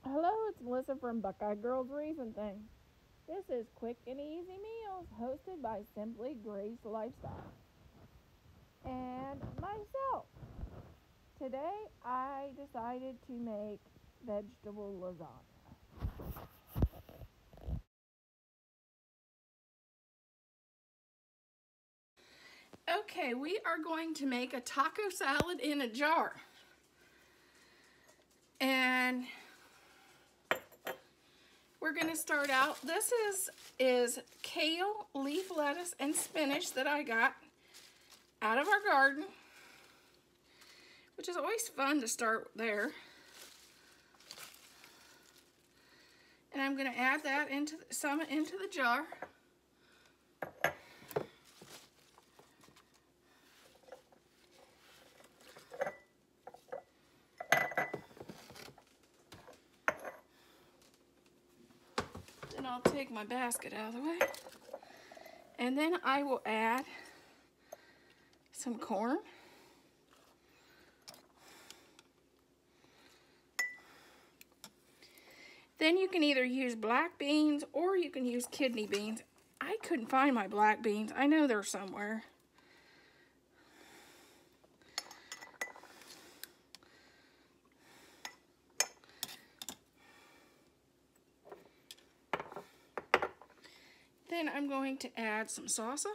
Hello, it's Melissa from Buckeye Girls Reason Thing. This is Quick and Easy Meals, hosted by Simply Grace Lifestyle and myself. Today, I decided to make vegetable lasagna. Okay, we are going to make a taco salad in a jar. And we're going to start out. This is kale, leaf lettuce, and spinach that I got out of our garden, which is always fun to start there. And I'm going to add that into the jar. Then I'll take my basket out of the way. And then I will add some corn. Then you can either use black beans or you can use kidney beans. I couldn't find my black beans. I know they're somewhere. Then I'm going to add some salsa.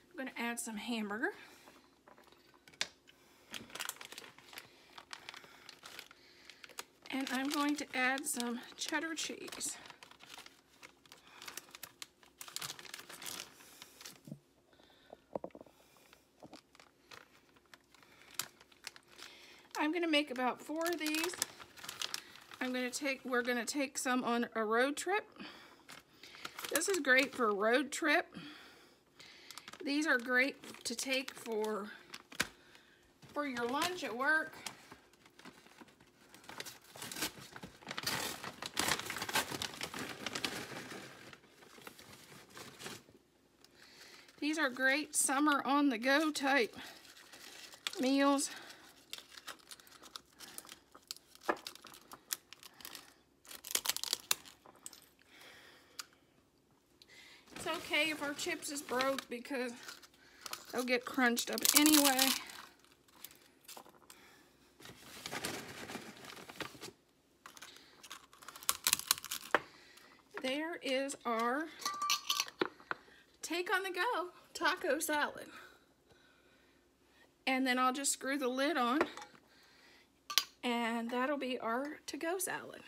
I'm going to add some hamburger. And I'm going to add some cheddar cheese. I'm going to make about 4 of these. We're going to take some on a road trip. This is great for a road trip. These are great to take for your lunch at work. These are great summer on the go type meals. It's okay if our chips is broke because they'll get crunched up anyway. There is our take on the go taco salad. And then I'll just screw the lid on and that'll be our to-go salad.